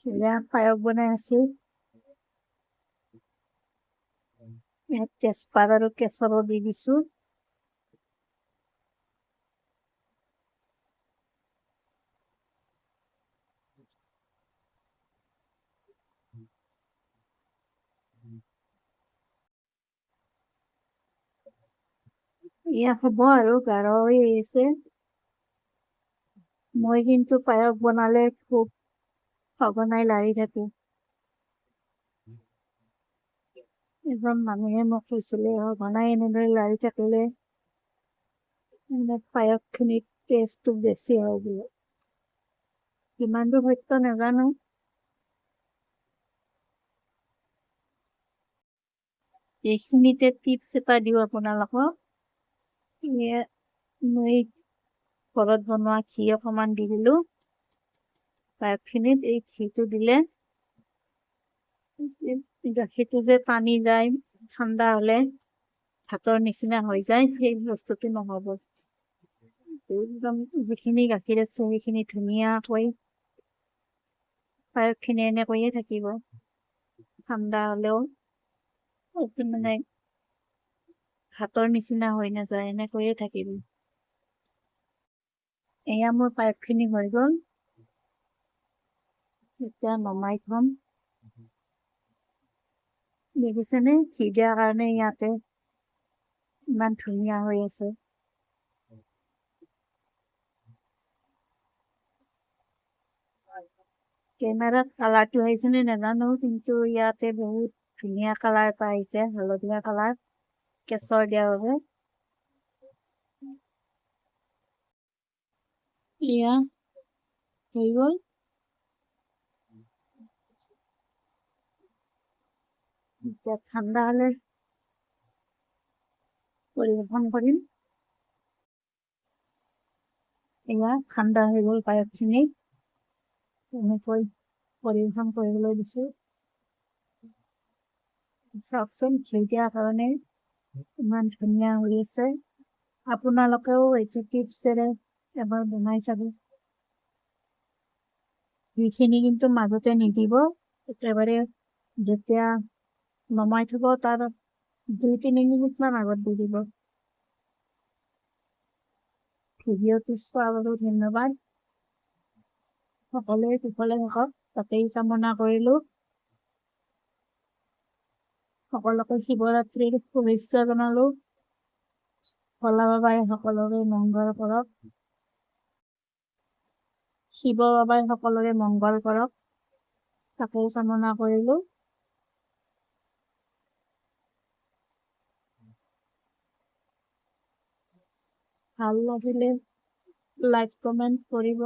এয়া পায়স বনাই আছো। ইয়াত তেজপাত আৰু কেশৰো দি দিছো। এয়া হ'ব আৰু গাঢ় হৈ আহিছে। মই কিন্তু পায়স বনালে খুব সঘনাই লাৰি থাকো। এজন মানুহে মোক কৈছিলে সঘনাই এনেদৰে লাৰি থাকিলে পায়সখিনিত টেষ্টটো বেছি হয় বোলে। কিমান দূৰ সত্য নাজানো। এইখিনিতে টিপছ এটা দিওঁ আপোনালোকক। মই ঘৰত বনোৱা ঘি অকমান দি দিলো পায়সখিনিত। এই ঘিটো দিলে গাখীৰটো যে টানি যায় ঠাণ্ডা হলে ভাতৰ নিচিনা হৈ যায়, সেই বস্তুটো নহব। একদম যিখিনি গাখীৰ আছে সেইখিনি ধুনীয়াকৈ পায়সখিনি এনেকৈয়ে থাকিব। ঠাণ্ডা হলেও এইটো মানে ভাতৰ নিচিনা হৈ নাযায়, এনেকৈয়ে থাকিব। এয়া মোৰ পায়সখিনি হৈ গল। এতিয়া নমাই থম। দেখিছেনে ঘি দিয়াৰ কাৰণে ইয়াতে ইমান ধুনীয়া হৈ আছে। কেমেৰাত কালাৰটো আহিছে নে নাজানো, কিন্তু ইয়াতে বহুত ধুনীয়া কালাৰ এটা আহিছে, হালধীয়া কালাৰ, কেশৰ দিয়াৰ বাবে। এয়া হৈ গল। এতিয়া ঠাণ্ডা হলে পৰিবেশন কৰিম। এয়া ঠাণ্ডা হৈ গল পায়সখিনি, এনেকৈ পৰিবেশন কৰিবলৈ দিছো। চাওকচোন ঘি দিয়াৰ কাৰণে ইমান ধুনীয়া হৈ আছে। আপোনালোকেও এইটো টিপছেৰে এবাৰ বনাই চাব। ঘিখিনি কিন্তু মাজতে নিদিব, একেবাৰে যেতিয়া নমাই থব তাৰ 2-3 মিনিট মান আগত দি দিব। ভিডিঅ'টো চোৱাৰ বাবে ধন্যবাদ। সকলোৱে কুশলে থাকক তাকেই কামনা কৰিলো। সকলোকে শিৱৰাত্ৰিৰ শুভেচ্ছা জনালো। ভোলা বাবাই সকলোৰে মংগল কৰক। শিৱ বাবাই সকলোৰে মংগল কৰক তাকেই কামনা কৰিলো। ভাল লাগিলে লাইক কমেন্ট কৰিব।